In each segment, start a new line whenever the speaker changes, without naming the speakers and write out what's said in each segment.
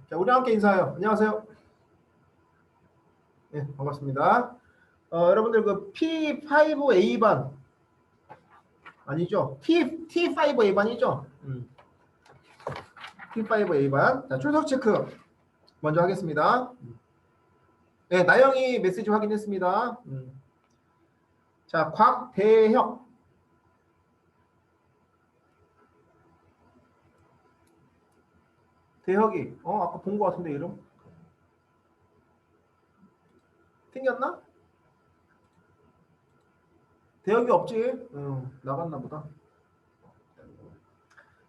자, 우리 함께 인사해요. 안녕하세요. 네, 반갑습니다. 여러분들 그 P5A반 아니죠? T5A반이죠? T5A반. 자, 출석 체크 먼저 하겠습니다. 네, 나영이 메시지 확인했습니다. 자, 곽대혁. 대혁이. 아까 본 것 같은데 이름? 생겼나? 대혁이 없지? 나갔나 보다.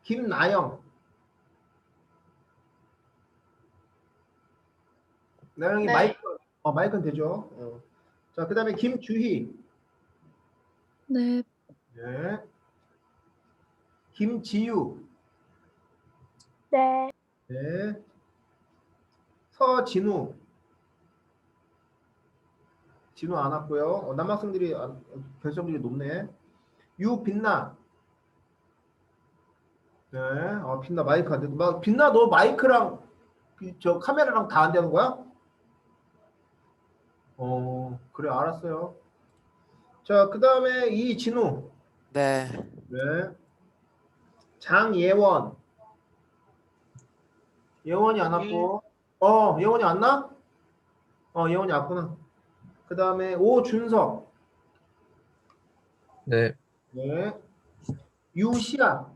김나영. 나영이
네.
마이크는 되죠? 자, 그 다음에 김주희.
네.
네. 김지유.
네.
네. 서진우. 진우 안 왔고요. 남학생들이 결정률이 높네. 유빛나. 네. 빛나 마이크 안 돼. 빛나 너 마이크랑 저 카메라랑 다 안 되는 거야? 그래 알았어요. 자, 그 다음에 이진우.
네.
네. 장예원. 예원이 안 왔고. 예원이 왔나? 예원이 왔구나. 그 다음에 오준석.
네.
네. 유시아.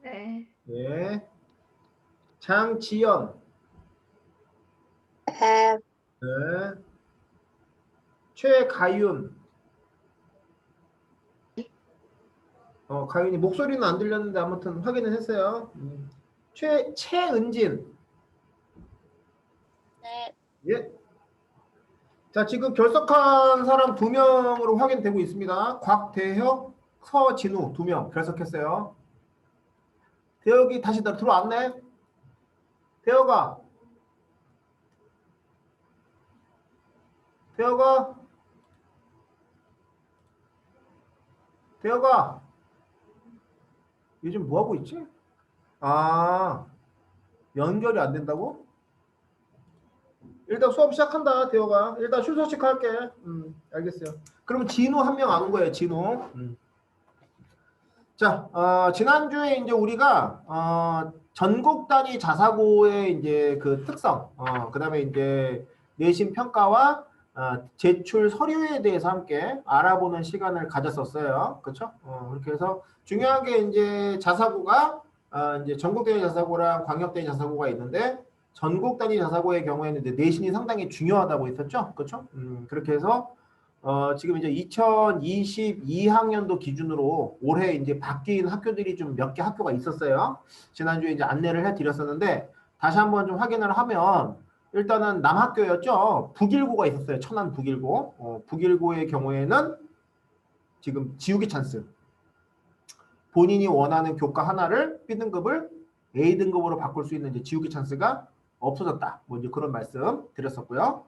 네.
네. 장지연.
네.
네. 최가윤. 가윤이 목소리는 안 들렸는데 아무튼 확인은 했어요. 최은진.
네.
예. 자, 지금 결석한 사람 2명으로 확인되고 있습니다. 곽대혁, 서진우 2명 결석했어요. 대혁이 다시 들어왔네. 대혁아. 대혁아. 대혁아. 요즘 뭐 하고 있지? 연결이 안 된다고? 일단 수업 시작한다, 대혁아. 일단 출석 체크할게. 알겠어요. 그럼 진우 한 명 안 온 거예요, 진우. 자, 지난주에 이제 우리가 전국 단위 자사고의 이제 그 특성, 그 다음에 이제 내신 평가와 제출 서류에 대해서 함께 알아보는 시간을 가졌었어요. 그렇죠? 그렇게 해서 중요한 게 이제 자사고가 이제 전국 단위 자사고랑 광역 단위 자사고가 있는데 전국 단위 자사고의 경우에는 이제 내신이 상당히 중요하다고 했었죠. 그렇죠? 그렇게 해서 지금 이제 2022학년도 기준으로 올해 이제 바뀐 학교들이 좀 몇 개 학교가 있었어요. 지난주에 이제 안내를 해드렸었는데 다시 한번 좀 확인을 하면 일단은 남학교였죠. 북일고가 있었어요. 천안 북일고. 북일고의 경우에는 지금 지우개 찬스. 본인이 원하는 교과 하나를 B등급을 A등급으로 바꿀 수 있는 이제 지우개 찬스가 없어졌다. 뭐 이제 그런 말씀 드렸었고요.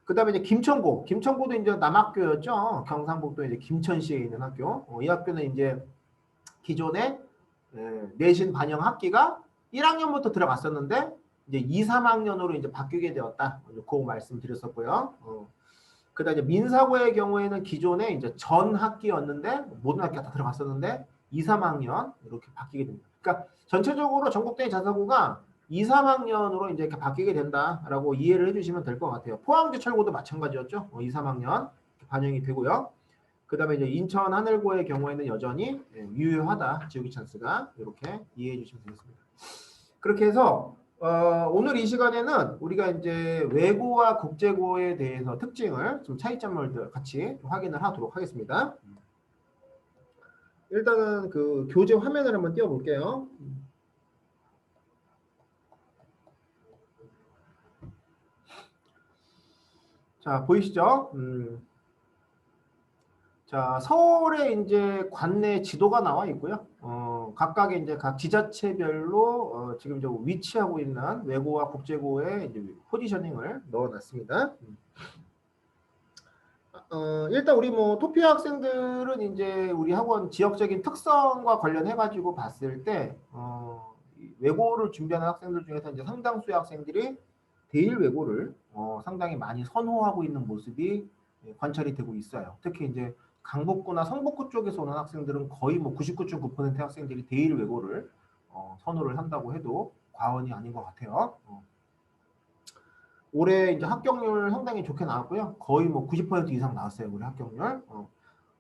그 다음에 이제 김천고. 김천고도 이제 남학교였죠. 경상북도 이제 김천시에 있는 학교. 이 학교는 이제 기존에 내신 반영 학기가 1학년부터 들어갔었는데 이제 2, 3학년으로 이제 바뀌게 되었다. 그 말씀 드렸었고요. 그 다음에 민사고의 경우에는 기존에 이제 전 학기였는데 모든 학기가 다 들어갔었는데 2, 3학년 이렇게 바뀌게 됩니다. 그러니까 전체적으로 전국대 자사고가 2, 3학년으로 이제 이렇게 바뀌게 된다라고 이해를 해주시면 될 것 같아요. 포항제철고도 마찬가지였죠. 2, 3학년 반영이 되고요. 그 다음에 이제 인천 하늘고의 경우에는 여전히 유효하다. 지우개 찬스가 이렇게 이해해 주시면 되겠습니다. 그렇게 해서 오늘 이 시간에는 우리가 이제 외고와 국제고에 대해서 특징을 좀 차이점을 같이 확인을 하도록 하겠습니다. 일단은 그 교재 화면을 한번 띄워볼게요. 자, 보이시죠? 자, 서울에 이제 관내 지도가 나와 있고요. 각각의 이제 각 지자체별로 지금 이제 위치하고 있는 외고와 국제고의 이제 포지셔닝을 넣어놨습니다. 일단 우리 뭐 토피 학생들은 이제 우리 학원 지역적인 특성과 관련해가지고 봤을 때 이 외고를 준비하는 학생들 중에서 이제 상당수의 학생들이 대일 외고를 상당히 많이 선호하고 있는 모습이 관찰이 되고 있어요. 특히 이제 강북구나 성북구 쪽에서 오는 학생들은 거의 뭐 99.9%의 학생들이 대일 외고를 선호를 한다고 해도 과언이 아닌 것 같아요. 올해 이제 합격률 상당히 좋게 나왔고요. 거의 뭐 90% 이상 나왔어요. 우리 합격률.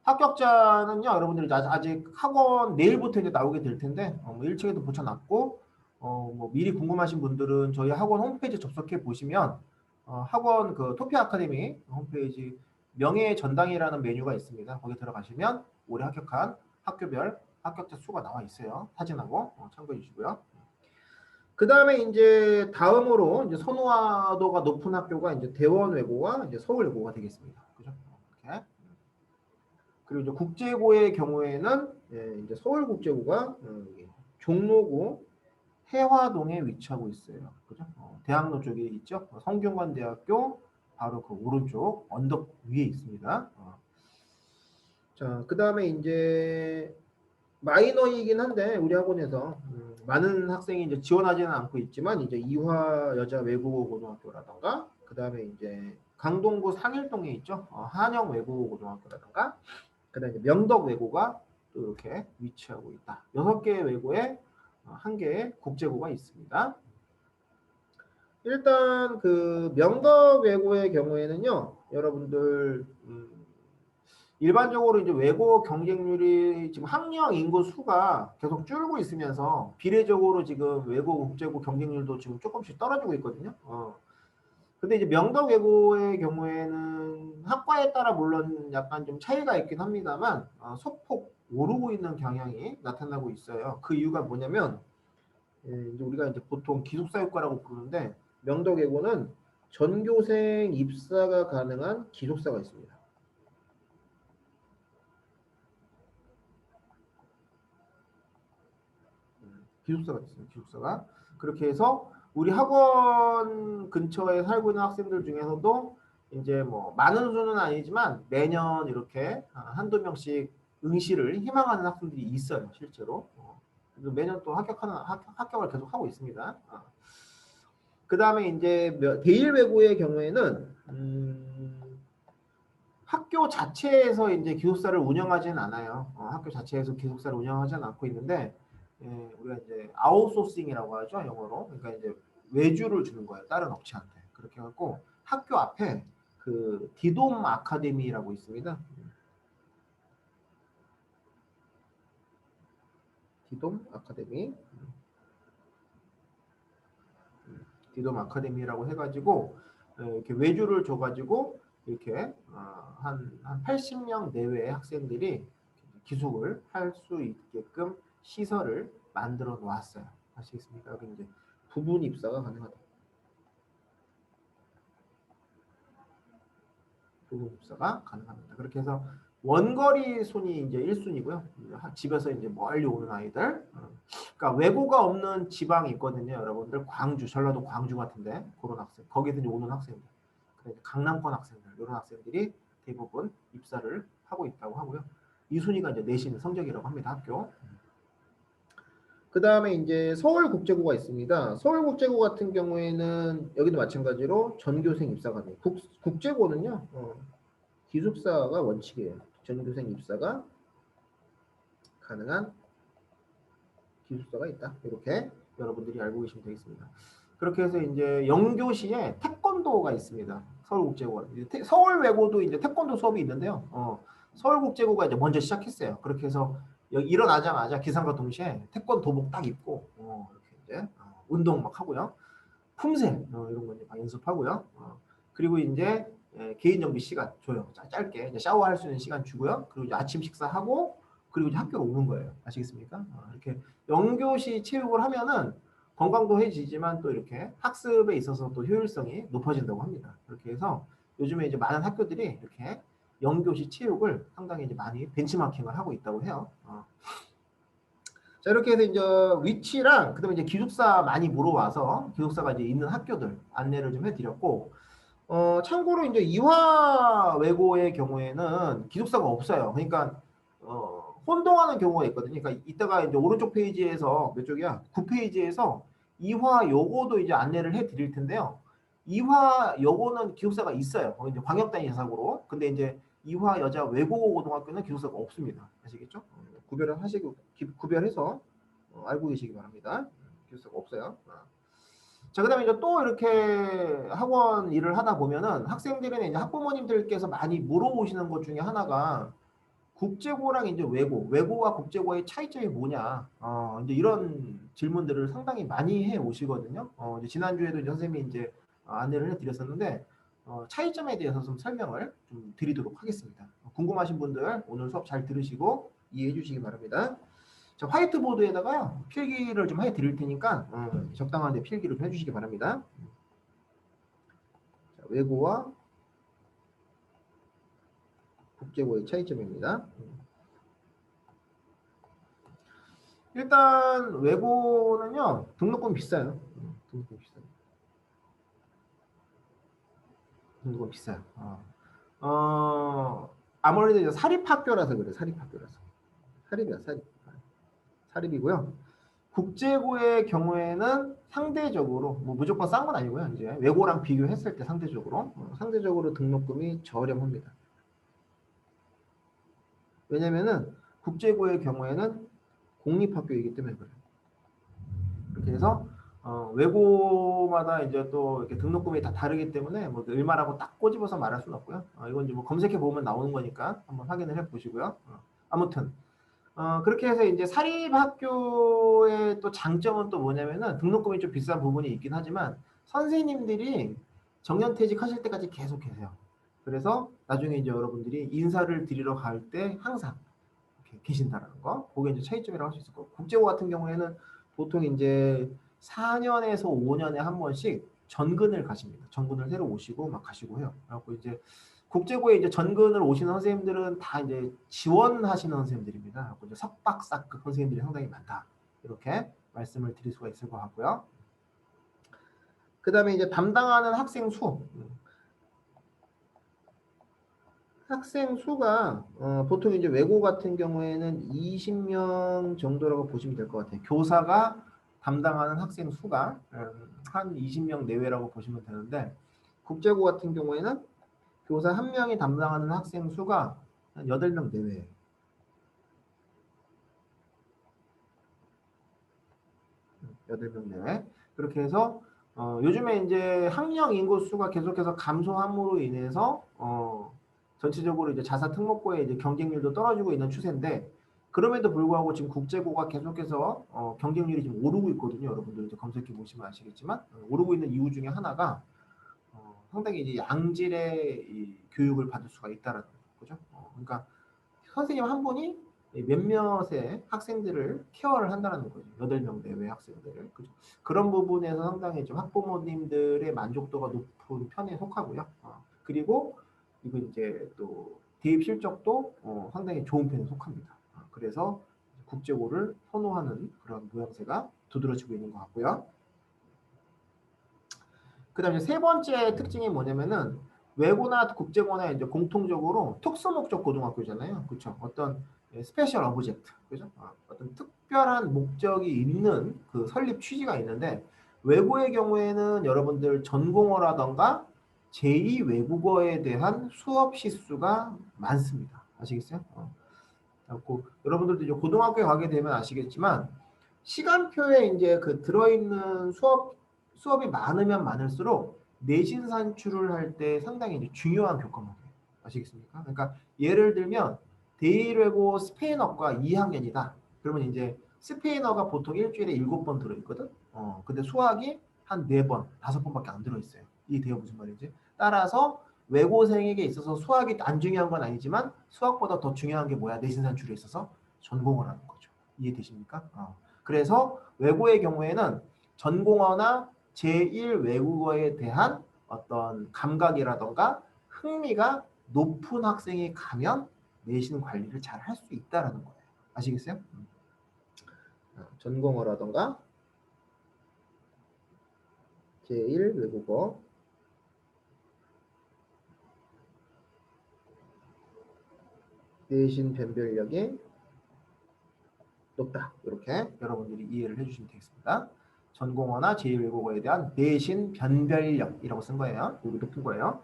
합격자는요, 여러분들이 아직 학원 내일부터 이제 나오게 될 텐데, 뭐 1층에도 붙여놨고, 뭐 미리 궁금하신 분들은 저희 학원 홈페이지 접속해 보시면, 학원 그 토피 아카데미 홈페이지 명예 전당이라는 메뉴가 있습니다. 거기 들어가시면 올해 합격한 학교별 합격자 수가 나와 있어요. 사진하고 참고해 주시고요. 그 다음에 이제 다음으로 이제 선호도가 높은 학교가 이제 대원외고와 이제 서울외고가 되겠습니다. 그죠? 이렇게. 그리고 이제 국제고의 경우에는 이제 서울국제고가 종로구 해화동에 위치하고 있어요. 그죠? 대학로 쪽에 있죠. 성균관대학교 바로 그 오른쪽 언덕 위에 있습니다. 자, 그 다음에 이제 마이너이긴 한데 우리 학원에서 많은 학생이 이제 지원하지는 않고 있지만 이제 이화 여자 외국어 고등학교라던가 그 다음에 이제 강동구 상일동에 있죠. 한영 외국어 고등학교라던가 그다음에 명덕 외고가 또 이렇게 위치하고 있다. 6개의 외고에 1개의 국제고가 있습니다. 일단 그 명덕 외고의 경우에는요, 여러분들 일반적으로 이제 외고 경쟁률이 지금 학령 인구 수가 계속 줄고 있으면서 비례적으로 지금 외고 국제고 경쟁률도 지금 조금씩 떨어지고 있거든요. 근데 이제 명덕 외고의 경우에는 학과에 따라 물론 약간 좀 차이가 있긴 합니다만 소폭 오르고 있는 경향이 나타나고 있어요. 그 이유가 뭐냐면 이제 우리가 이제 보통 기숙사육과라고 부르는데 명덕 외고는 전교생 입사가 가능한 기숙사가 있습니다. 기숙사가 있어요. 기숙사가. 그렇게 해서 우리 학원 근처에 살고 있는 학생들 중에서도 이제 뭐 많은 수는 아니지만 매년 이렇게 한두 명씩 응시를 희망하는 학생들이 있어요. 실제로. 매년 또 합격을 계속 하고 있습니다. 그 다음에 이제 대일 외고의 경우에는 학교 자체에서 이제 기숙사를 운영하지는 않아요. 학교 자체에서 기숙사를 운영하지는 않고 있는데 우리가 이제 아웃소싱이라고 하죠, 영어로. 그러니까 이제 외주를 주는 거예요, 다른 업체한테. 그렇게 해갖고 학교 앞에 그 디돔 아카데미라고 있습니다. 디돔 아카데미. 디돔 아카데미라고 해가지고 이렇게 외주를 줘가지고 이렇게 한 80명 내외의 학생들이 기숙을 할 수 있게끔 시설을 만들어 놓았어요. 아시겠습니까? 여기 이제 부분 입사가 가능하다. 부분 입사가 가능합니다. 그렇게 해서 원거리 순이 이제 1순위고요. 집에서 이제 멀리 오는 아이들. 그러니까 외고가 없는 지방이 있거든요, 여러분들. 광주, 전라도 광주 같은데 그런 학생. 거기서 이제 오는 학생들. 강남권 학생들, 이런 학생들이 대부분 입사를 하고 있다고 하고요. 이 순위가 이제 내신 성적이라고 합니다, 학교. 그 다음에 이제 서울국제고가 있습니다. 서울국제고 같은 경우에는 여기도 마찬가지로 전교생 입사가 돼요. 국제고는요, 기숙사가 원칙이에요. 전교생 입사가 가능한 기숙사가 있다. 이렇게 여러분들이 알고 계시면 되겠습니다. 그렇게 해서 이제 영교시에 태권도가 있습니다. 서울국제고가. 서울외고도 이제 태권도 수업이 있는데요. 서울국제고가 이제 먼저 시작했어요. 그렇게 해서 일어나자마자 기상과 동시에 태권도복 딱 입고 이렇게 이제 운동 막 하고요. 품새 이런 거 이제 막 연습하고요. 그리고 이제 개인 정비 시간 줘요. 짧게 이제 샤워할 수 있는 시간 주고요. 그리고 이제 아침 식사하고 그리고 이제 학교로 오는 거예요. 아시겠습니까? 이렇게 영교시 체육을 하면은 건강도 해지지만 또 이렇게 학습에 있어서 또 효율성이 높아진다고 합니다. 그렇게 해서 요즘에 이제 많은 학교들이 이렇게 영교시 체육을 상당히 이제 많이 벤치마킹을 하고 있다고 해요. 자, 이렇게 해서 이제 위치랑 그다음에 이제 기숙사 많이 물어와서 기숙사가 이제 있는 학교들 안내를 좀 해드렸고, 참고로 이제 이화 외고의 경우에는 기숙사가 없어요. 그러니까 혼동하는 경우가 있거든요. 그러니까 이따가 이제 오른쪽 페이지에서 몇 쪽이야? 9페이지에서 이화 요거도 이제 안내를 해 드릴 텐데요. 이화 요거는 기숙사가 있어요. 거기 이제 광역단위 자사고로. 근데 이제 이화 여자 외국어 고등학교는 기숙사가 없습니다. 아시겠죠? 구별을 하시고 구별해서 알고 계시기 바랍니다. 기숙사가 없어요. 자, 그다음에 이제 또 이렇게 학원 일을 하다 보면은 학생들은 이제 학부모님들께서 많이 물어보시는 것 중에 하나가 국제고랑 이제 외고와 국제고의 차이점이 뭐냐, 이제 이런 질문들을 상당히 많이 해 오시거든요. 이제 지난주에도 이제 선생님이 이제 안내를 해드렸었는데, 차이점에 대해서 좀 설명을 좀 드리도록 하겠습니다. 궁금하신 분들 오늘 수업 잘 들으시고 이해해 주시기 바랍니다. 자, 화이트보드에다가요, 필기를 좀 해 드릴 테니까, 적당한 데 필기를 좀 해주시기 바랍니다. 자, 외고와 국제고의 차이점입니다. 일단 외고는요, 등록금 비싸요. 등록금 비싸요. 등록금 비싸요. 아무래도 이제 사립학교라서 그래. 사립학교라서. 사립이야, 사립. 사립이고요. 국제고의 경우에는 상대적으로 뭐 무조건 싼 건 아니고요. 이제 외고랑 비교했을 때 상대적으로 등록금이 저렴합니다. 왜냐면은 국제고의 경우에는 공립학교이기 때문에 그래요. 그렇게 해서 외고마다 이제 또 이렇게 등록금이 다 다르기 때문에 뭐 얼마라고 딱 꼬집어서 말할 수는 없고요. 이건 이제 뭐 검색해 보면 나오는 거니까 한번 확인을 해 보시고요. 아무튼 그렇게 해서 이제 사립학교의 또 장점은 또 뭐냐면은 등록금이 좀 비싼 부분이 있긴 하지만 선생님들이 정년퇴직 하실 때까지 계속 계세요. 그래서 나중에 이제 여러분들이 인사를 드리러 갈 때 항상 이렇게 계신다라는 거, 그게 이제 차이점이라고 할 수 있을 거고, 국제고 같은 경우에는 보통 이제 4년에서 5년에 한 번씩 전근을 가십니다. 전근을 새로 오시고 막 가시고 해요. 그래갖고 이제 국제고에 이제 전근을 오시는 선생님들은 다 이제 지원하시는 선생님들입니다. 그래갖고 이제 석박사급 선생님들이 상당히 많다. 이렇게 말씀을 드릴 수가 있을 것 같고요. 그 다음에 이제 담당하는 학생 수. 학생 수가 보통 이제 외고 같은 경우에는 20명 정도라고 보시면 될 것 같아요. 교사가 담당하는 학생 수가 한 20명 내외라고 보시면 되는데, 국제고 같은 경우에는 교사 한 명이 담당하는 학생 수가 한 8명 내외예요. 8명 내외. 그렇게 해서 요즘에 이제 학령 인구 수가 계속해서 감소함으로 인해서 전체적으로 이제 자사 특목고의 이제 경쟁률도 떨어지고 있는 추세인데, 그럼에도 불구하고 지금 국제고가 계속해서 경쟁률이 지금 오르고 있거든요. 여러분들 이제 검색해 보시면 아시겠지만 오르고 있는 이유 중에 하나가 상당히 이제 양질의 이 교육을 받을 수가 있다라는 거죠. 그러니까 선생님 한 분이 몇몇의 학생들을 케어를 한다는 거죠. 8명 내외 학생들을. 그죠? 그런 부분에서 상당히 좀 학부모님들의 만족도가 높은 편에 속하고요. 그리고 이거 이제 또 대입 실적도 상당히 좋은 편에 속합니다. 그래서 국제고를 선호하는 그런 모양새가 두드러지고 있는 것 같고요. 그 다음에 세 번째 특징이 뭐냐면은 외고나 국제고나 이제 공통적으로 특수 목적 고등학교잖아요. 그렇죠? 어떤 스페셜 어브젝트, 그죠? 어떤 특별한 목적이 있는 그 설립 취지가 있는데, 외고의 경우에는 여러분들 전공어라던가 제2 외국어에 대한 수업 시수가 많습니다. 아시겠어요? 그래갖고 여러분들도 이제 고등학교에 가게 되면 아시겠지만 시간표에 이제 그 들어있는 수업이 많으면 많을수록 내신 산출을 할 때 상당히 이제 중요한 교과목이에요. 아시겠습니까? 그러니까 예를 들면 대일외고 스페인어과 2학년이다. 그러면 이제 스페인어가 보통 일주일에 7번 들어있거든. 근데 수학이 한 4번, 5번밖에 안 들어있어요. 이해돼요? 무슨 말인지? 따라서 외고생에게 있어서 수학이 안 중요한 건 아니지만 수학보다 더 중요한 게 뭐야? 내신 산출에 있어서 전공을 하는 거죠. 이해되십니까? 그래서 외고의 경우에는 전공어나 제1 외국어에 대한 어떤 감각이라던가 흥미가 높은 학생이 가면 내신 관리를 잘 할 수 있다라는 거예요. 아시겠어요? 전공어라던가 제1 외국어 내신 변별력이 높다. 이렇게 여러분들이 이해를 해주시면 되겠습니다. 전공어나 제2외국어에 대한 내신 변별력이라고 쓴 거예요. 여기 높은 거예요.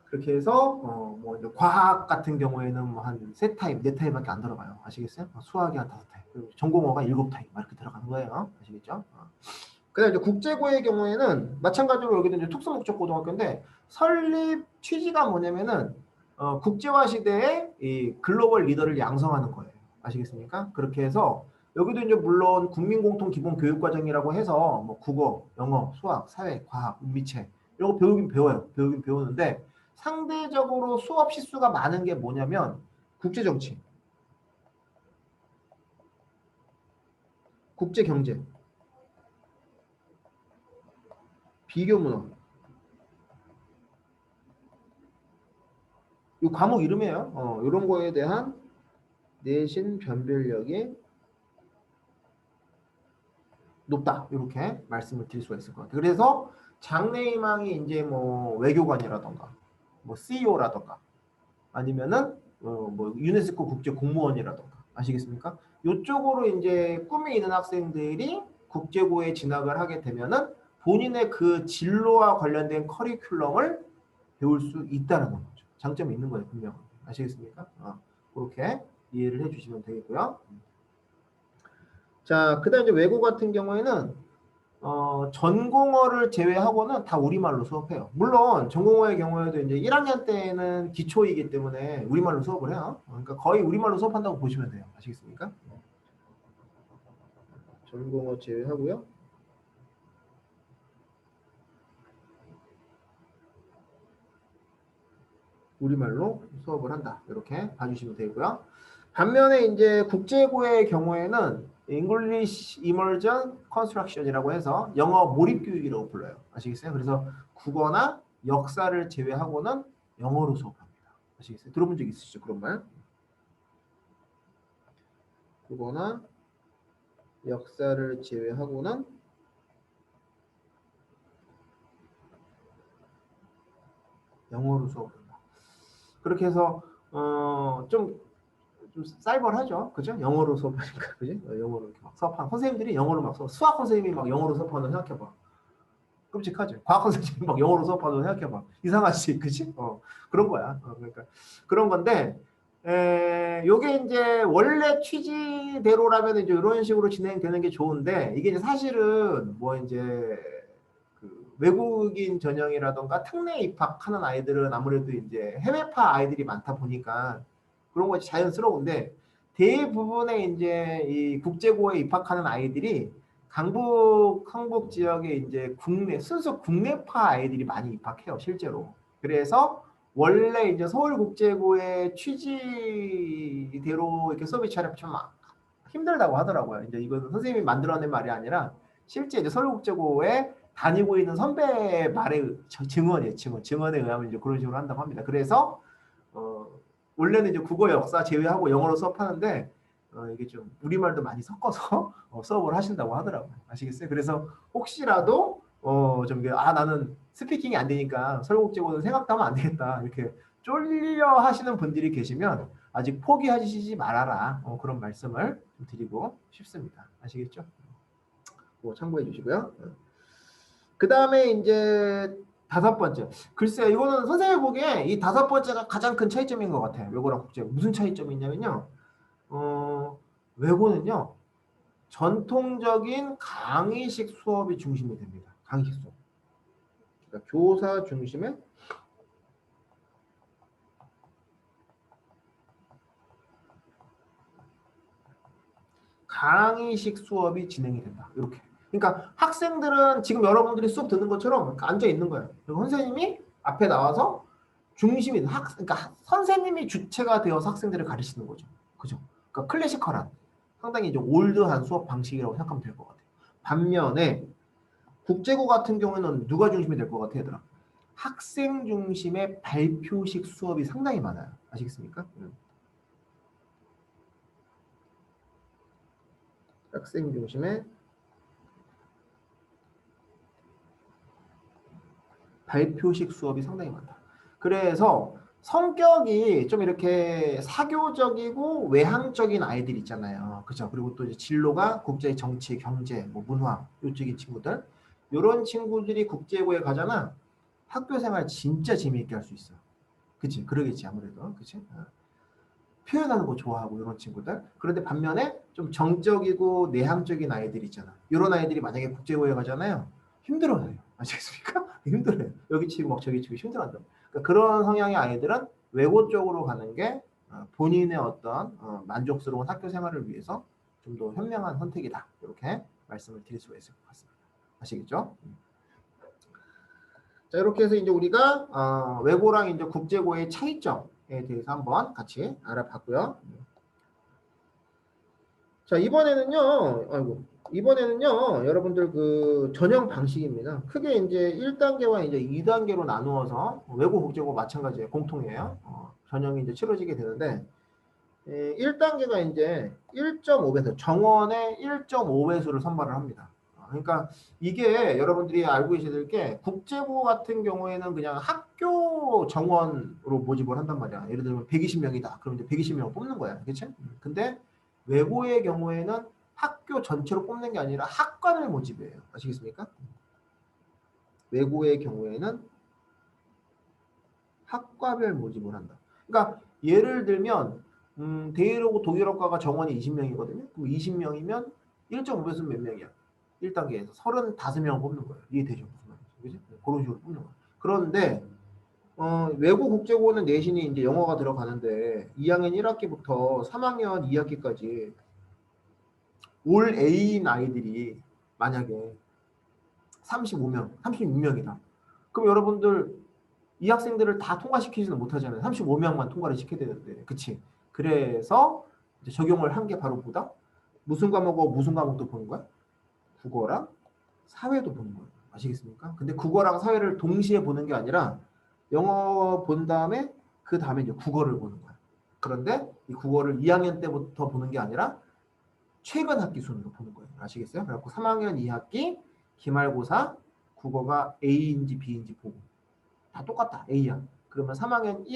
그렇게 해서 뭐 이제 과학 같은 경우에는 뭐 한 세 타입, 네 타입밖에 안 들어가요. 아시겠어요? 수학이 한 다섯 타입, 그리고 전공어가 일곱 타입 이렇게 들어가는 거예요. 아시겠죠? 그다음 이제 국제고의 경우에는 마찬가지로 여기도 이제 특수목적고등학교인데 설립 취지가 뭐냐면은 국제화 시대에 이 글로벌 리더를 양성하는 거예요. 아시겠습니까? 그렇게 해서 여기도 이제 물론 국민공통기본교육과정이라고 해서 뭐 국어, 영어, 수학, 사회, 과학, 물리체 이런 거 배우긴 배워요. 배우긴 배우는데 상대적으로 수업 시수가 많은 게 뭐냐면 국제정치, 국제경제, 비교문화 이 과목 이름이에요. 이런 거에 대한 내신 변별력이 높다. 이렇게 말씀을 드릴 수가 있을 것 같아요. 그래서 장래희망이 이제 뭐 외교관이라던가 뭐 CEO라던가 아니면은 뭐 유네스코 국제 공무원이라던가 아시겠습니까? 이쪽으로 이제 꿈이 있는 학생들이 국제고에 진학을 하게 되면은 본인의 그 진로와 관련된 커리큘럼을 배울 수 있다는 거죠. 장점이 있는 거예요, 분명. 아시겠습니까? 그렇게 이해를 해주시면 되겠고요. 자, 그다음 이제 외고 같은 경우에는 전공어를 제외하고는 다 우리말로 수업해요. 물론 전공어의 경우에도 이제 1학년 때는 기초이기 때문에 우리말로 수업을 해요. 그러니까 거의 우리말로 수업한다고 보시면 돼요. 아시겠습니까? 전공어 제외하고요. 우리말로 수업을 한다. 이렇게 봐주시면 되고요. 반면에 이제 국제고의 경우에는 English Immersion Construction이라고 해서 영어 몰입 교육이라고 불러요. 아시겠어요? 그래서 국어나 역사를 제외하고는 영어로 수업합니다. 아시겠어요? 들어본 적 있으시죠? 그런 말? 국어나 역사를 제외하고는 영어로 수업한다. 그렇게 해서 좀 쌀벌하죠, 그죠? 영어로 수업하니까, 그지? 영어로 이렇게 막 수업하는 선생님들이 영어로 막 수업, 수학 선생님이 막 영어로 수업하는 거 생각해봐. 끔찍하죠. 과학 선생님이 막 영어로 수업하는 거 생각해봐. 이상하지, 그지? 그런 거야. 그러니까 그런 건데, 요게 이제 원래 취지대로라면 이제 이런 식으로 진행되는 게 좋은데 이게 이제 사실은 뭐 이제 그 외국인 전형이라던가 특례 입학하는 아이들은 아무래도 이제 해외파 아이들이 많다 보니까 그런 것이 자연스러운데 대부분의 이제 이 국제고에 입학하는 아이들이 강북, 항북 지역에 이제 순수 국내파 아이들이 많이 입학해요, 실제로. 그래서 원래 이제 서울국제고의 취지대로 이렇게 수업이 차려 좀 힘들다고 하더라고요. 이제 이건 선생님이 만들어낸 말이 아니라 실제 이제 서울국제고에 다니고 있는 선배 말의 증언이에요. 증언에 의하면 이제 그런 식으로 한다고 합니다. 그래서 어, 원래는 이제 국어 역사 제외하고 영어로 수업하는데 이게 좀 우리말도 많이 섞어서 수업을 하신다고 하더라고요. 아시겠어요? 그래서 혹시라도 나는 스피킹이 안 되니까 서울국제고는 생각도 하면 안 되겠다 이렇게 쫄려 하시는 분들이 계시면 아직 포기하시지 말아라 그런 말씀을 드리고 싶습니다. 아시겠죠? 뭐 참고해 주시고요. 그 다음에 이제 다섯 번째. 글쎄요, 이거는 선생님 보기에 이 다섯 번째가 가장 큰 차이점인 것 같아요. 외고랑 국제. 무슨 차이점이 있냐면요. 외고는요, 전통적인 강의식 수업이 중심이 됩니다. 강의식 수업. 그러니까 교사 중심의 강의식 수업이 진행이 된다. 이렇게. 그러니까 학생들은 지금 여러분들이 수업 듣는 것처럼 앉아 있는 거예요. 선생님이 앞에 나와서 중심이 그러니까 선생님이 주체가 되어서 학생들을 가르치는 거죠. 그죠? 그러니까 클래시컬한 상당히 이제 올드한 수업 방식이라고 생각하면 될 것 같아요. 반면에 국제고 같은 경우에는 누가 중심이 될 것 같아요, 얘들아? 학생 중심의 발표식 수업이 상당히 많아요. 아시겠습니까? 학생 중심의 발표식 수업이 상당히 많다. 그래서 성격이 좀 이렇게 사교적이고 외향적인 아이들 있잖아요. 그죠? 그리고 또 이제 진로가 국제 정치, 경제, 뭐 문화 이쪽인 친구들. 이런 친구들이 국제고에 가잖아. 학교 생활 진짜 재미있게 할 수 있어. 그치? 그러겠지, 아무래도. 그치? 표현하는 거 좋아하고, 이런 친구들. 그런데 반면에 좀 정적이고 내향적인 아이들 있잖아. 이런 아이들이 만약에 국제고에 가잖아요. 힘들어요. 아시겠습니까? 힘들어요. 여기 치고 막 저기 치고 힘들어한다. 그러니까 그런 성향의 아이들은 외고 쪽으로 가는 게 본인의 어떤 만족스러운 학교 생활을 위해서 좀 더 현명한 선택이다. 이렇게 말씀을 드릴 수가 있을 것 같습니다. 아시겠죠? 자, 이렇게 해서 이제 우리가 외고랑 이제 국제고의 차이점에 대해서 한번 같이 알아봤고요. 자, 이번에는요, 여러분들 그 전형 방식입니다. 크게 이제 1단계와 이제 2단계로 나누어서 외고 국제고 마찬가지예요. 공통이에요. 전형이 이제 치러지게 되는데, 1단계가 이제 1.5배수, 정원의 1.5배수를 선발을 합니다. 그러니까 이게 여러분들이 알고 계셔야 될 게 국제고 같은 경우에는 그냥 학교 정원으로 모집을 한단 말이야. 예를 들면 120명이다. 그럼 이제 120명 뽑는 거야. 그치? 근데 외고의 경우에는 학교 전체로 뽑는 게 아니라 학과를 모집해요. 아시겠습니까? 외고의 경우에는 학과별 모집을 한다. 그러니까 예를 들면 대일하고 독일어과가 정원이 20명이거든요. 그럼 20명이면 1.5배수는 몇 명이야? 1단계에서 35명을 뽑는 거예요. 이해되죠? 무슨 말인지. 그지? 그런 식으로 뽑는 거예요. 그런데 외고 국제고는 내신이 이제 영어가 들어가는데 2학년 1학기부터 3학년 2학기까지 올 A인 아이들이 만약에 35명, 36명이다. 그럼 여러분들 이 학생들을 다 통과시키지는 못하잖아요. 35명만 통과를 시켜야 되는데. 그치? 그래서 이제 적용을 한 게 바로 뭐다? 무슨 과목하고 무슨 과목도 보는 거야? 국어랑 사회도 보는 거예요. 아시겠습니까? 근데 국어랑 사회를 동시에 보는 게 아니라 영어 본 다음에 그 다음에 이제 국어를 보는 거야. 그런데 이 국어를 2학년 때부터 보는 게 아니라 최근 학기 순으로 보는 거예요. 아시겠어요? 그래갖고 3학년 2학기 기말고사 국어가 A인지 B인지 보고 다 똑같다. A야. 그러면 3학년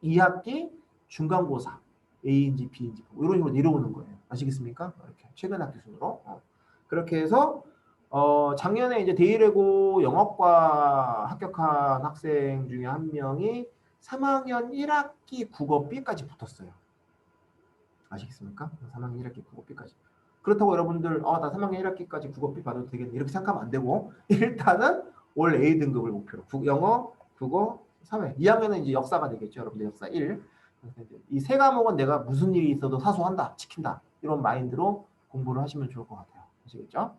2학기 중간고사 A인지 B인지 보고 이런 식으로 내려오는 거예요. 아시겠습니까? 이렇게 최근 학기 순으로. 그렇게 해서 작년에 이제 데이레고 영어과 합격한 학생 중에 한 명이 3학년 1학기 국어 B까지 붙었어요. 아시겠습니까? 3학년 1학기 국어 B까지. 그렇다고 여러분들 나 3학년 1학기까지 국어 B 받아도 되겠네 이렇게 생각하면 안 되고 일단은 올 A 등급을 목표로 영어, 국어, 사회 2학년은 이제 역사가 되겠죠. 여러분들 역사 1. 이 세 과목은 내가 무슨 일이 있어도 사수한다, 지킨다 이런 마인드로 공부를 하시면 좋을 것 같아요. 아시겠죠?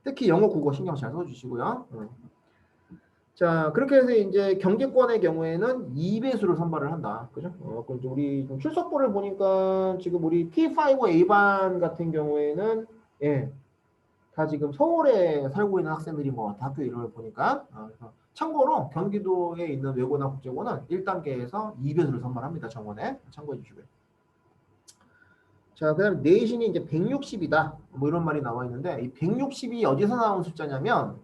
특히 영어, 국어 신경 잘 써주시고요. 자, 그렇게 해서 이제 경기권의 경우에는 2배수를 선발을 한다. 그죠? 그럼 이제 우리 좀 출석부를 보니까 지금 우리 T5A반 같은 경우에는, 예, 다 지금 서울에 살고 있는 학생들인 것 같아. 학교 이름을 보니까. 그래서 참고로 경기도에 있는 외고나 국제고는 1단계에서 2배수를 선발합니다. 정원에. 참고해 주시고요. 자, 그 다음에 내신이 이제 160이다. 뭐 이런 말이 나와 있는데, 이 160이 어디서 나온 숫자냐면,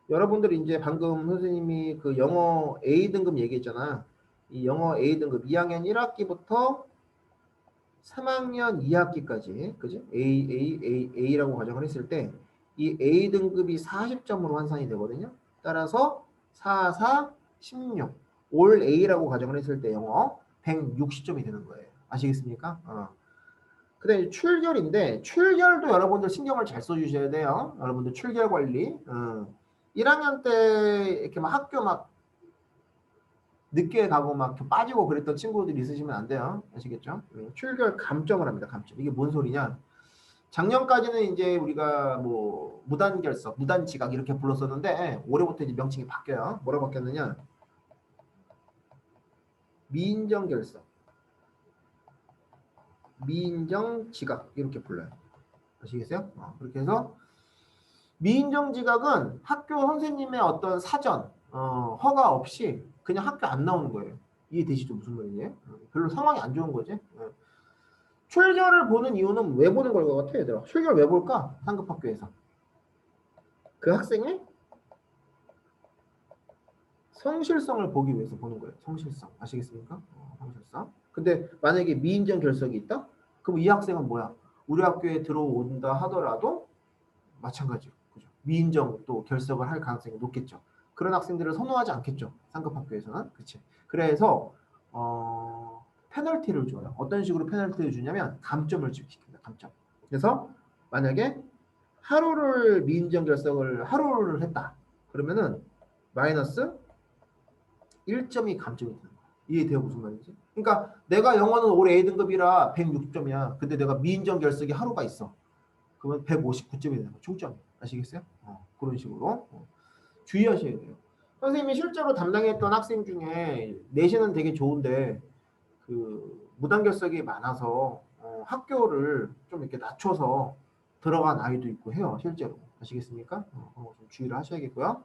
여러분들이 이제 방금 선생님이 그 영어 A 등급 얘기했잖아. 이 영어 A 등급 2학년 1학기부터 3학년 2학기까지, 그지? A라고 가정을 했을 때, 이 A 등급이 40점으로 환산이 되거든요. 따라서 4, 4, 16. 올 A라고 가정을 했을 때 영어 160점이 되는 거예요. 아시겠습니까? 그 다음에 출결인데, 출결도 여러분들 신경을 잘 써주셔야 돼요. 여러분들 출결 관리. 1학년 때 이렇게 막 학교 막 늦게 가고 막 빠지고 그랬던 친구들이 있으시면 안 돼요. 아시겠죠? 출결 감점을 합니다. 감점. 이게 뭔 소리냐? 작년까지는 이제 우리가 뭐 무단결석, 무단지각 이렇게 불렀었는데 올해부터 이제 명칭이 바뀌어요. 뭐라 바뀌었느냐? 미인정결석, 미인정지각 이렇게 불러요. 아시겠어요? 그렇게 해서 미인정지각은 학교 선생님의 어떤 사전, 허가 없이 그냥 학교 안 나오는 거예요. 이해되시죠? 무슨 말인지? 별로 상황이 안 좋은 거지. 출결을 보는 이유는 왜 보는 걸 것 같아, 얘들아? 출결 왜 볼까? 상급학교에서. 그 학생의 성실성을 보기 위해서 보는 거예요. 성실성. 아시겠습니까? 성실성. 근데 만약에 미인정 결석이 있다? 그럼 이 학생은 뭐야? 우리 학교에 들어온다 하더라도 마찬가지로. 그죠? 미인정 또 결석을 할 가능성이 높겠죠. 그런 학생들을 선호하지 않겠죠. 상급 학교에서는. 그치? 그래서 페널티를 줘요. 어떤 식으로 페널티를 주냐면 감점을 지급시킵니다. 감점. 그래서 만약에 하루를 미인정 결석을 하루를 했다. 그러면은 마이너스 1점이 감점이 되는 거야. 이해돼요? 무슨 말인지? 그러니까 내가 영어는 올해 A등급이라 106점이야. 근데 내가 미인정 결석이 하루가 있어. 그러면 159점이 되는 거야. 총점이. 아시겠어요? 그런 식으로. 주의하셔야 돼요. 선생님이 실제로 담당했던 학생 중에 내신은 되게 좋은데 그 무단 결석이 많아서 학교를 좀 이렇게 낮춰서 들어간 아이도 있고 해요. 실제로. 아시겠습니까? 좀 주의를 하셔야겠고요.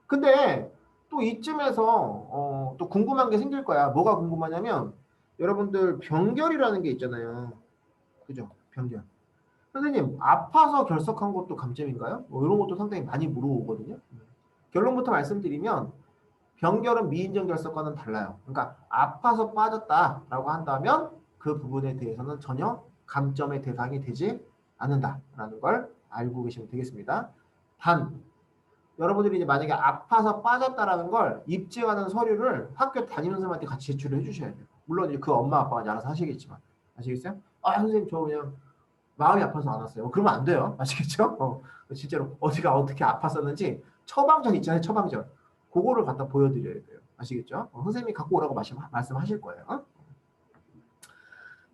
근데 또 이쯤에서 또 궁금한 게 생길 거야. 뭐가 궁금하냐면 여러분들 병결이라는 게 있잖아요. 그죠? 병결. 선생님 아파서 결석한 것도 감점인가요? 뭐 이런 것도 상당히 많이 물어보거든요. 결론부터 말씀드리면 병결은 미인정 결석과는 달라요. 그러니까 아파서 빠졌다라고 한다면 그 부분에 대해서는 전혀 감점의 대상이 되지 않는다라는 걸 알고 계시면 되겠습니다. 단 여러분들이 이제 만약에 아파서 빠졌다라는 걸 입증하는 서류를 학교 담임선 생님한테 같이 제출을 해주셔야 돼요. 물론 이제 그 엄마 아빠가 알아서 하시겠지만 아시겠어요? 아 선생님 저 그냥 마음이 아파서 안 왔어요. 그러면 안 돼요. 아시겠죠? 실제로 어디가 어떻게 아팠었는지 처방전 있잖아요. 처방전. 그거를 갖다 보여드려야 돼요. 아시겠죠? 선생님이 갖고 오라고 말씀하실 거예요.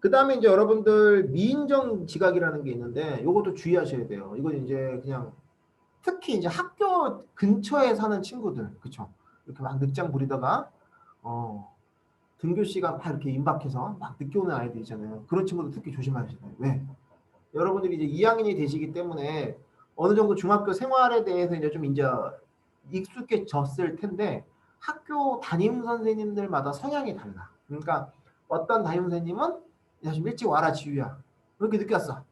그 다음에 이제 여러분들 미인정 지각이라는 게 있는데 이것도 주의하셔야 돼요. 이건 이제 그냥 특히 이제 학교 근처에 사는 친구들, 그쵸? 이렇게 막 늦장 부리다가 등교 시간 막 이렇게 임박해서 막 늦게 오는 아이들 있잖아요. 그런 친구들 특히 조심하셔야 돼요. 왜? 여러분들이 이제 2학년이 되시기 때문에 어느 정도 중학교 생활에 대해서 이제 좀 이제 익숙해졌을 텐데 학교 담임 선생님들마다 성향이 달라. 그러니까 어떤 담임 선생님은 야, 좀 일찍 와라 지우야. 왜 이렇게 늦게 왔어?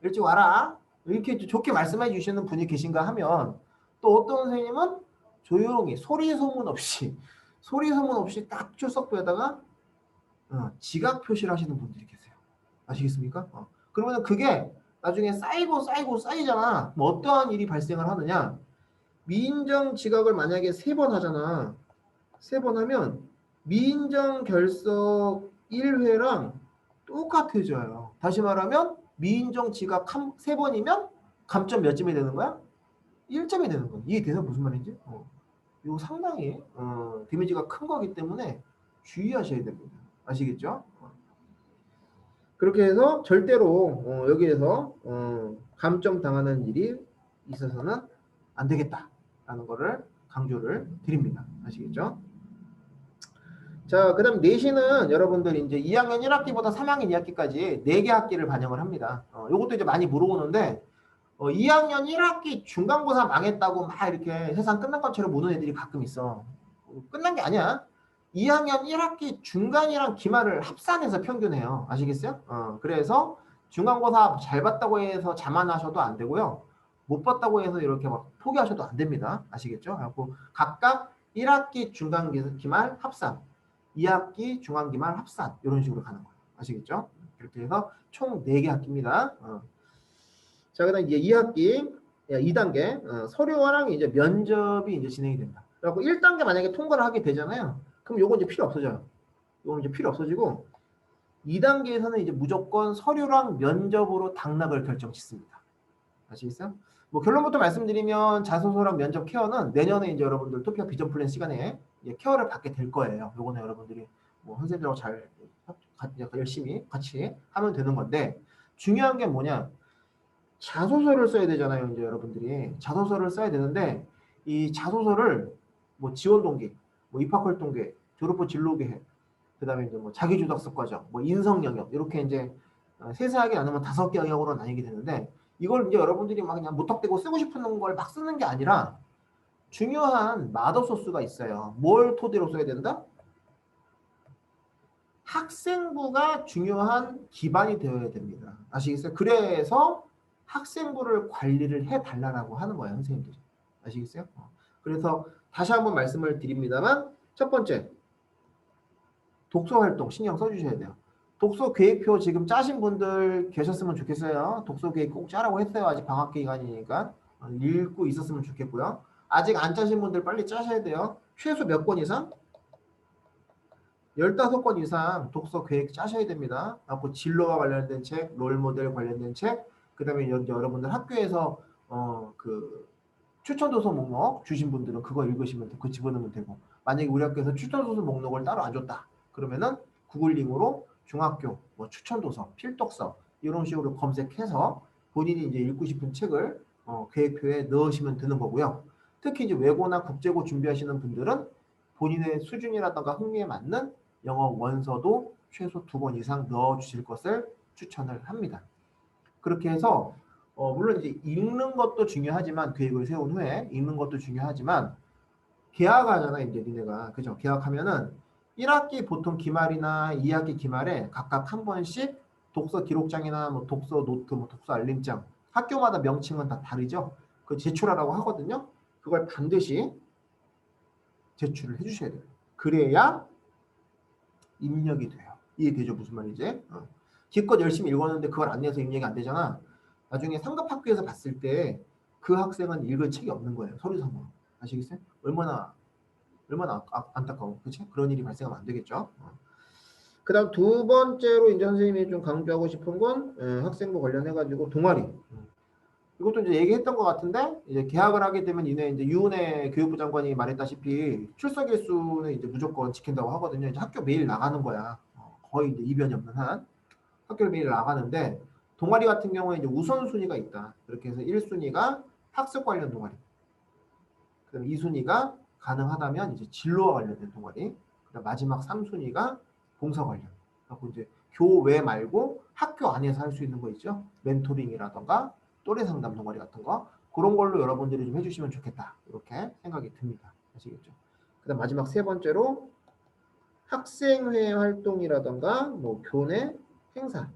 일찍 와라. 이렇게 좋게 말씀해 주시는 분이 계신가 하면 또 어떤 선생님은 조용히 소리 소문 없이 딱 출석부에다가 지각 표시를 하시는 분들이 계세요. 아시겠습니까? 그러면 그게 나중에 쌓이잖아. 뭐 어떠한 일이 발생을 하느냐? 미인정 지각을 만약에 3번 하잖아. 3번 하면 미인정 결석 1회랑 똑같아져요. 다시 말하면 미인정 지각 3번이면 감점 몇 점이 되는 거야? 1점이 되는 거야. 이해돼서 무슨 말인지? 이거 상당히 데미지가 큰 거기 때문에 주의하셔야 됩니다. 아시겠죠? 그렇게 해서 절대로 여기에서 감점 당하는 일이 있어서는 안 되겠다라는 거를 강조를 드립니다. 아시겠죠? 자, 그 다음 내신은 여러분들 이제 2학년 1학기보다 3학년 2학기까지 4개 학기를 반영을 합니다. 요것도 이제 많이 물어보는데 2학년 1학기 중간고사 망했다고 막 이렇게 세상 끝난 것처럼 보는 애들이 가끔 있어. 끝난 게 아니야. 2학년 1학기 중간이랑 기말을 합산해서 평균해요. 아시겠어요? 그래서 중간고사 잘 봤다고 해서 자만하셔도 안 되고요. 못 봤다고 해서 이렇게 막 포기하셔도 안 됩니다. 아시겠죠? 그래서 각각 1학기 중간 기말 합산, 2학기 중간 기말 합산 이런 식으로 가는 거예요. 아시겠죠? 이렇게 해서 총 4개 학기입니다. 자, 그다음 이제 2학기 2단계 서류화랑 이제 면접이 이제 진행이 된다. 그래갖고 1단계 만약에 통과를 하게 되잖아요. 그럼 요거 이제 필요 없어져요. 요건 이제 필요 없어지고 2단계에서는 이제 무조건 서류랑 면접으로 당락을 결정짓습니다. 아시겠어요? 뭐 결론부터 말씀드리면 자소서랑 면접 케어는 내년에 이제 여러분들 토피아 비전 플랜 시간에 이제 케어를 받게 될 거예요. 요거는 여러분들이 뭐 선생님들하고 잘 열심히 같이 하면 되는 건데 중요한 게 뭐냐? 자소서를 써야 되잖아요. 이제 여러분들이 자소서를 써야 되는데 이 자소서를 뭐 지원 동기, 뭐 입학 활동 계획, 졸업 후 진로 계획, 그다음에 이제 뭐 자기 주도학습 과정, 뭐 인성 영역 이렇게 이제 세세하게 나누면 5개 영역으로 나뉘게 되는데 이걸 이제 여러분들이 막 그냥 무턱대고 쓰고 싶은 걸 막 쓰는 게 아니라 중요한 마더 소스가 있어요. 뭘 토대로 써야 된다? 학생부가 중요한 기반이 되어야 됩니다. 아시겠어요? 그래서 학생부를 관리를 해달라고 하는 거예요, 선생님들이. 아시겠어요? 그래서 다시 한번 말씀을 드립니다만 첫 번째 독서 활동 신경 써주셔야 돼요. 독서 계획표 지금 짜신 분들 계셨으면 좋겠어요. 독서 계획 꼭 짜라고 했어요. 아직 방학 기간이니까 읽고 있었으면 좋겠고요. 아직 안 짜신 분들 빨리 짜셔야 돼요. 최소 몇 권 이상? 15권 이상 독서 계획 짜셔야 됩니다. 그 진로와 관련된 책, 롤모델 관련된 책, 그 다음에 여러분들 학교에서 그 추천 도서 목록 주신 분들은 그거 읽으시면 되고, 집어넣으면 되고, 만약에 우리 학교에서 추천 도서 목록을 따로 안 줬다 그러면은 구글링으로 중학교 뭐 추천 도서, 필독서 이런 식으로 검색해서 본인이 이제 읽고 싶은 책을 계획표에 넣으시면 되는 거고요. 특히 이제 외고나 국제고 준비하시는 분들은 본인의 수준이라든가 흥미에 맞는 영어 원서도 최소 2권 이상 넣어 주실 것을 추천을 합니다. 그렇게 해서 물론 이제 읽는 것도 중요하지만, 계획을 세운 후에 읽는 것도 중요하지만, 개학하잖아 이제 니네가. 그죠? 개학하면은 1학기 보통 기말이나 2학기 기말에 각각 한 번씩 독서 기록장이나 뭐 독서 노트, 뭐 독서 알림장, 학교마다 명칭은 다 다르죠. 그 제출하라고 하거든요. 그걸 반드시 제출을 해주셔야 돼요. 그래야 입력이 돼요. 이해되죠? 무슨 말인지? 기껏 열심히 읽었는데 그걸 안 내서 입력이 안 되잖아. 나중에 상급 학교에서 봤을 때 그 학생은 읽을 책이 없는 거예요. 서류상으로. 아시겠어요? 얼마나 안타까워. 그치? 그런 일이 발생하면 안 되겠죠. 그 다음 두 번째로 이제 선생님이 좀 강조하고 싶은 건 학생부 관련해가지고 동아리. 이것도 이제 얘기했던 것 같은데, 이제 개학을 하게 되면 이내 이제 유은혜 교육부 장관이 말했다시피 출석 일수는 이제 무조건 지킨다고 하거든요. 이제 학교 매일 나가는 거야. 거의 이제 이변이 없는 한 학교를 매일 나가는데, 동아리 같은 경우에 이제 우선순위가 있다. 그렇게 해서 1순위가 학습 관련 동아리. 그다음 2순위가 가능하다면 이제 진로와 관련된 동아리. 그다음 마지막 3순위가 봉사 관련. 그리고 이제 교외 말고 학교 안에서 할 수 있는 거 있죠. 멘토링이라던가 또래 상담 동아리 같은 거. 그런 걸로 여러분들이 좀 해주시면 좋겠다. 이렇게 생각이 듭니다. 아시겠죠? 그다음 마지막 세 번째로 학생회 활동이라던가 뭐 교내 행사,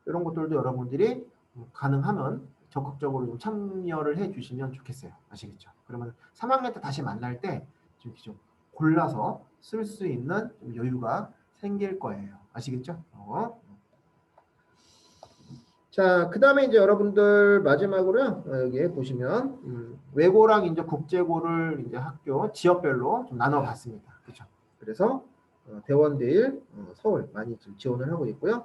이런 것들도 여러분들이 가능하면 적극적으로 좀 참여를 해 주시면 좋겠어요. 아시겠죠? 그러면 3학년 때 다시 만날 때 좀 골라서 쓸 수 있는 좀 여유가 생길 거예요. 아시겠죠? 자, 그 다음에 이제 여러분들 마지막으로요, 여기 보시면 외고랑 이제 국제고를 이제 학교 지역별로 좀 나눠 봤습니다. 그렇죠? 그래서 대원대일, 서울 많이 좀 지원을 하고 있고요.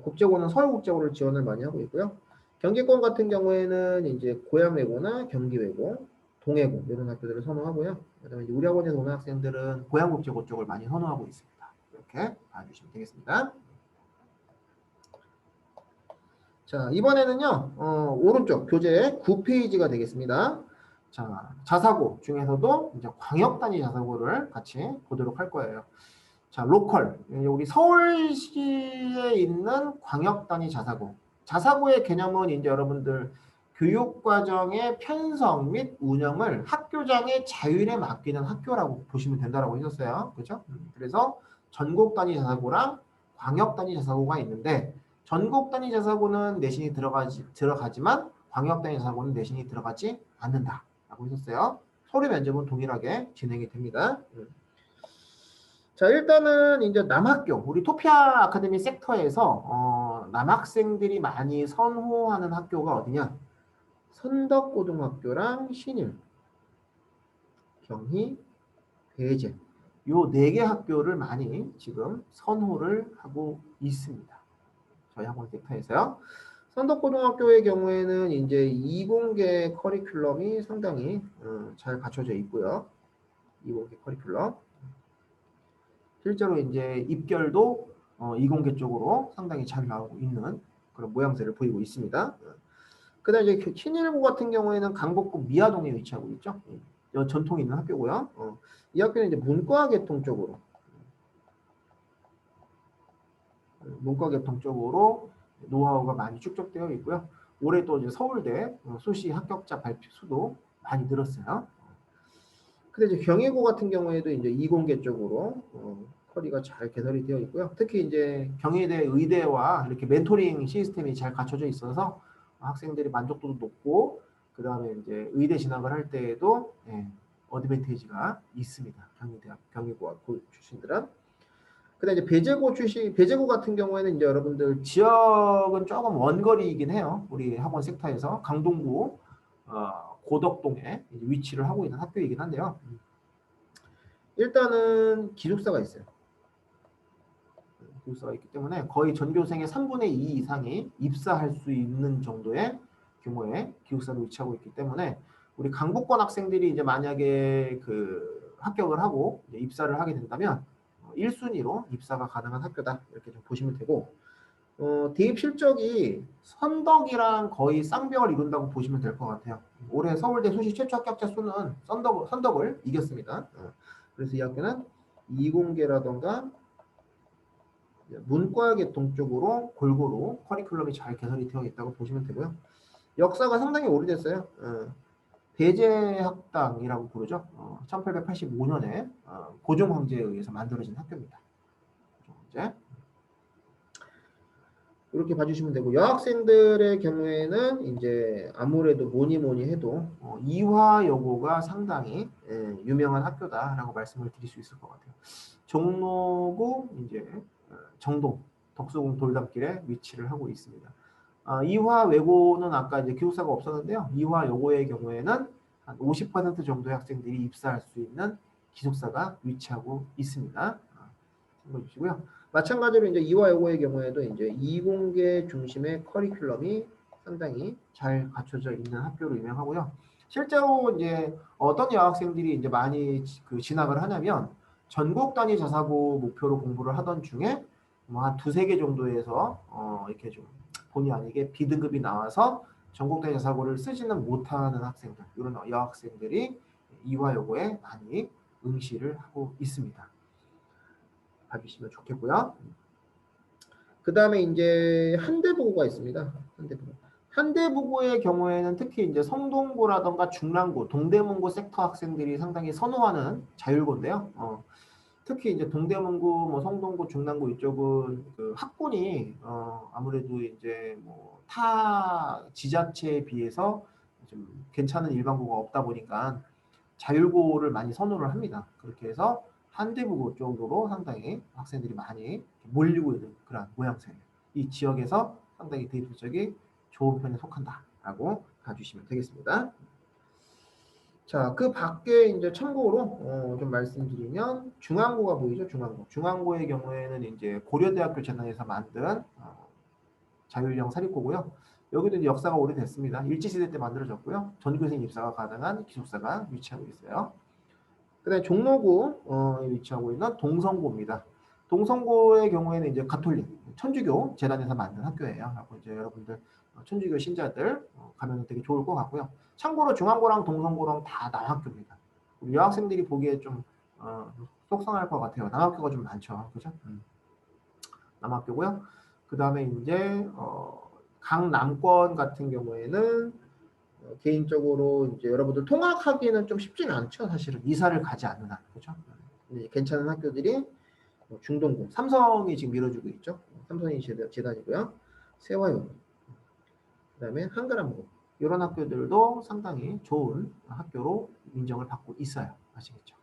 국제고는 서울국제고를 지원을 많이 하고 있고요. 경기권 같은 경우에는 이제 고양외고나 경기외고, 동해고 이런 학교들을 선호하고요. 그다음에 우리 학원에서 오는 학생들은 고양국제고 쪽을 많이 선호하고 있습니다. 이렇게 봐주시면 되겠습니다. 자, 이번에는요, 오른쪽 교재 9페이지가 되겠습니다. 자, 자사고 중에서도 이제 광역단위 자사고를 같이 보도록 할 거예요. 자, 로컬. 우리 서울시에 있는 광역단위 자사고. 자사고의 개념은 이제 여러분들 교육과정의 편성 및 운영을 학교장의 자율에 맡기는 학교라고 보시면 된다라고 했었어요. 그렇죠? 그래서 전국 단위 자사고랑 광역 단위 자사고가 있는데, 전국 단위 자사고는 내신이 들어가지만 광역 단위 자사고는 내신이 들어가지 않는다라고 했었어요. 서류 면접은 동일하게 진행이 됩니다. 자, 일단은 이제 남학교, 우리 토피아 아카데미 섹터에서 남학생들이 많이 선호하는 학교가 어디냐? 선덕고등학교랑 신일, 경희, 배재, 요 4개 학교를 많이 지금 선호를 하고 있습니다. 저희 학원 섹터에서요. 선덕고등학교의 경우에는 이제 이공계 커리큘럼이 상당히 잘 갖춰져 있고요. 이공계 커리큘럼. 실제로 이제 입결도 이공계 쪽으로 상당히 잘 나오고 있는 그런 모양새를 보이고 있습니다. 그다음 이제 신일고 같은 경우에는 강북구 미아동에 위치하고 있죠. 전통 있는 학교고요. 이 학교는 이제 문과계통 쪽으로 노하우가 많이 축적되어 있고요. 올해 또 이제 서울대 수시 합격자 발표 수도 많이 늘었어요. 근데 이제 경희고 같은 경우에도 이제 이공계 쪽으로 커리가 잘 개설이 되어 있고요. 특히 이제 경희대 의대와 이렇게 멘토링 시스템이 잘 갖춰져 있어서 학생들이 만족도도 높고 그 다음에 이제 의대 진학을 할 때에도 어드밴티지가 있습니다. 경희대학, 경희고등학교 출신들은. 그다음 이제 배재고 같은 경우에는 이제 여러분들 지역은 조금 원거리이긴 해요. 우리 학원 섹터에서 강동구 고덕동에 이제 위치를 하고 있는 학교이긴 한데요. 일단은 기숙사가 있어요. 기숙사가 있기 때문에 거의 전교생의 3분의 2 이상이 입사할 수 있는 정도의 규모의 기숙사로 위치하고 있기 때문에 우리 강북권 학생들이 이제 만약에 그 합격을 하고 이제 입사를 하게 된다면 1순위로 입사가 가능한 학교다 이렇게 좀 보시면 되고 대입 실적이 선덕이랑 거의 쌍벽을 이룬다고 보시면 될 것 같아요. 올해 서울대 수시 최초 합격자 수는 선덕을 이겼습니다. 그래서 이 학교는 이공계라던가 문과계통 쪽으로 골고루 커리큘럼이 잘 개설이 되어 있다고 보시면 되고요. 역사가 상당히 오래됐어요. 배제학당이라고 부르죠. 1885년에 고종 황제에 의해서 만들어진 학교입니다. 고종 황제. 이렇게 봐주시면 되고 여학생들의 경우에는 이제 아무래도 뭐니 해도 이화여고가 상당히 유명한 학교다라고 말씀을 드릴 수 있을 것 같아요. 종로구 이제 정동 덕수궁 돌담길에 위치를 하고 있습니다. 이화외고는 아까 이제 기숙사가 없었는데요. 이화여고의 경우에는 한 50% 정도의 학생들이 입사할 수 있는 기숙사가 위치하고 있습니다. 참고해 주시고요. 마찬가지로 이제 이화여고의 경우에도 이제 이공계 중심의 커리큘럼이 상당히 잘 갖춰져 있는 학교로 유명하고요. 실제로 이제 어떤 여학생들이 이제 많이 그 진학을 하냐면 전국 단위 자사고 목표로 공부를 하던 중에 뭐 한 두세 개 정도에서 이렇게 좀 본의 아니게 B등급이 나와서 전국 단위 자사고를 쓰지는 못하는 학생들, 이런 여학생들이 이화여고에 많이 응시를 하고 있습니다. 봐주시면 좋겠고요. 그 다음에 이제 한대부고가 있습니다. 한대부고의 경우에는 특히 이제 성동고라던가 중랑구, 동대문고 섹터 학생들이 상당히 선호하는 자율고인데요. 특히 이제 동대문구, 뭐 성동구, 중랑구 이쪽은 그 학군이 아무래도 이제 뭐 타 지자체에 비해서 좀 괜찮은 일반고가 없다 보니까 자율고를 많이 선호를 합니다. 그렇게 해서 한대부고 쪽으로 상당히 학생들이 많이 몰리고 있는 그런 모양새예요. 이 지역에서 상당히 대입 실적이 좋은 편에 속한다라고 봐주시면 되겠습니다. 자, 그 밖에 이제 참고로 좀 말씀드리면 중앙고가 보이죠? 중앙고. 중앙고의 경우에는 이제 고려대학교 재단에서 만든 자율형 사립고고요. 여기도 이제 역사가 오래됐습니다. 일제시대 때 만들어졌고요. 전교생 입사가 가능한 기숙사가 위치하고 있어요. 그 다음에 종로구에 위치하고 있는 동성고입니다. 동성고의 경우에는 이제 가톨릭, 천주교 재단에서 만든 학교예요. 그래서 이제 여러분들 천주교 신자들 가면 되게 좋을 것 같고요. 참고로 중앙고랑 동성고랑 다 남학교입니다. 우리 여학생들이 보기에 좀 속상할 것 같아요. 남학교가 좀 많죠. 그죠? 남학교고요. 그 다음에 이제 강남권 같은 경우에는 개인적으로 이제 여러분들 통학하기는 좀 쉽지는 않죠. 사실은 이사를 가지 않는 한, 그렇죠? 괜찮은 학교들이 중동고, 삼성이 지금 밀어주고 있죠. 삼성이 재단이고요. 세화여고, 그다음에 한가람고 이런 학교들도 상당히 좋은 학교로 인정을 받고 있어요. 아시겠죠?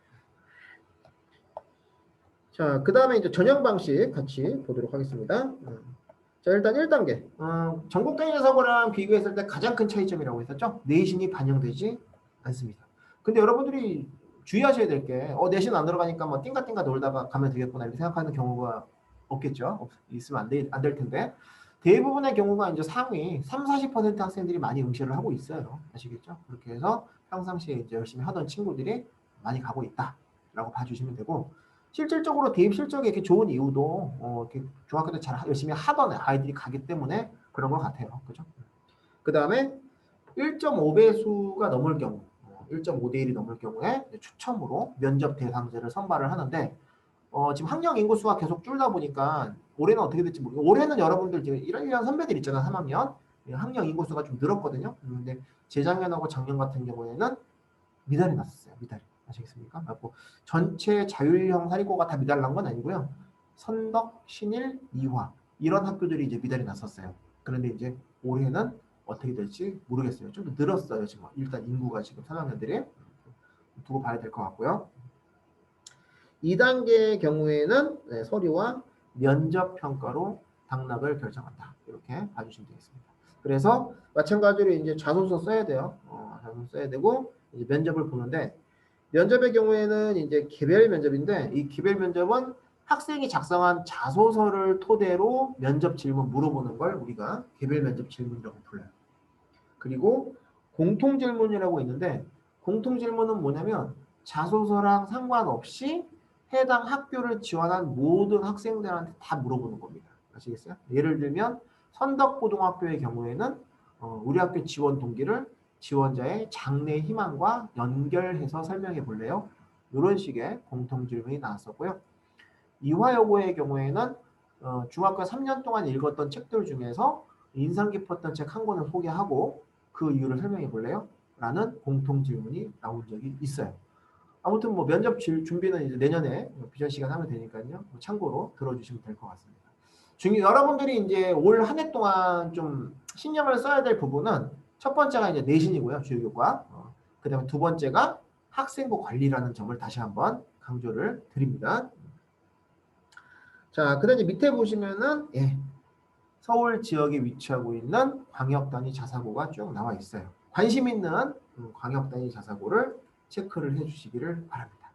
자, 그 다음에 이제 전형 방식 같이 보도록 하겠습니다. 자, 일단 1단계. 전국 단위 자사고랑 비교했을 때 가장 큰 차이점이라고 했었죠. 내신이 반영되지 않습니다. 근데 여러분들이 주의하셔야 될 게, 내신 안 들어가니까 뭐 띵가띵가 놀다가 가면 되겠구나 이렇게 생각하는 경우가 없겠죠. 있으면 안 될 텐데. 대부분의 경우가 이제 상위 30-40% 학생들이 많이 응시를 하고 있어요. 아시겠죠? 그렇게 해서 평상시에 이제 열심히 하던 친구들이 많이 가고 있다라고 봐주시면 되고, 실질적으로 대입 실적이 이렇게 좋은 이유도 이렇게 중학교 때 잘 열심히 하던 아이들이 가기 때문에 그런 것 같아요. 그죠? 그 다음에 1.5배수가 넘을 경우, 1.5대 1이 넘을 경우에 추첨으로 면접 대상자를 선발을 하는데 지금 학령 인구수가 계속 줄다 보니까 올해는 어떻게 될지 모르겠어요. 올해는 여러분들 지금 1년 선배들 있잖아요. 3학년. 학령 인구수가 좀 늘었거든요. 근데 재작년하고 작년 같은 경우에는 미달이 났었어요. 미달이. 아시겠습니까? 그래서 전체 자율형 사립고가 다 미달 난 건 아니고요. 선덕, 신일, 이화 이런 학교들이 이제 미달이 났었어요. 그런데 이제 올해는 어떻게 될지 모르겠어요. 좀 더 늘었어요. 지금 일단 인구가 지금 3학년들이 두고 봐야 될 것 같고요. 2단계의 경우에는 네, 서류와 면접 평가로 당락을 결정한다. 이렇게 봐주시면 되겠습니다. 그래서 마찬가지로 이제 자소서 써야 돼요. 자소서 써야 되고 이제 면접을 보는데 면접의 경우에는 이제 개별 면접인데 이 개별 면접은 학생이 작성한 자소서를 토대로 면접 질문 물어보는 걸 우리가 개별 면접 질문이라고 불러요. 그리고 공통 질문이라고 있는데 공통 질문은 뭐냐면 자소서랑 상관없이 해당 학교를 지원한 모든 학생들한테 다 물어보는 겁니다. 아시겠어요? 예를 들면 선덕고등학교의 경우에는 우리 학교 지원 동기를 지원자의 장래 희망과 연결해서 설명해 볼래요? 이런 식의 공통 질문이 나왔었고요. 이화여고의 경우에는 중학교 3년 동안 읽었던 책들 중에서 인상 깊었던 책 한 권을 소개하고 그 이유를 설명해 볼래요? 라는 공통 질문이 나온 적이 있어요. 아무튼 뭐 면접 준비는 이제 내년에 비전 시간 하면 되니까요. 참고로 들어주시면 될 것 같습니다. 여러분들이 이제 올 한 해 동안 좀 신경을 써야 될 부분은 첫 번째가 이제 내신이고요. 주요교과. 그 다음에 두 번째가 학생부 관리라는 점을 다시 한번 강조를 드립니다. 자, 그 다음에 밑에 보시면은 서울 지역에 위치하고 있는 광역단위 자사고가 쭉 나와 있어요. 관심 있는 광역단위 자사고를 체크를 해주시기를 바랍니다.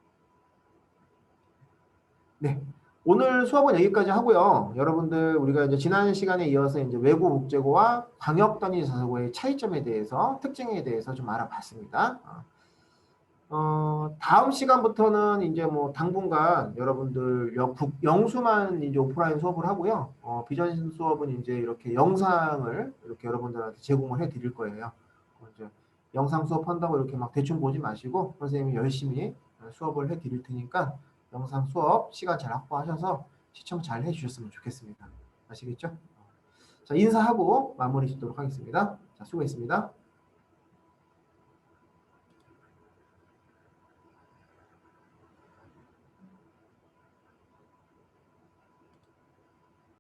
네, 오늘 수업은 여기까지 하고요. 여러분들 우리가 이제 지난 시간에 이어서 이제 외국 국제고와 광역단위 자사고의 차이점에 대해서 특징에 대해서 좀 알아봤습니다. 다음 시간부터는 이제 뭐 당분간 여러분들 영수만 이제 오프라인 수업을 하고요. 비전 수업은 이제 이렇게 영상을 이렇게 여러분들한테 제공을 해 드릴 거예요. 이제 영상 수업한다고 이렇게 막 대충 보지 마시고 선생님이 열심히 수업을 해 드릴 테니까 영상 수업 시간 잘 확보하셔서 시청 잘 해주셨으면 좋겠습니다. 아시겠죠? 자, 인사하고 마무리 짓도록 하겠습니다. 자, 수고했습니다.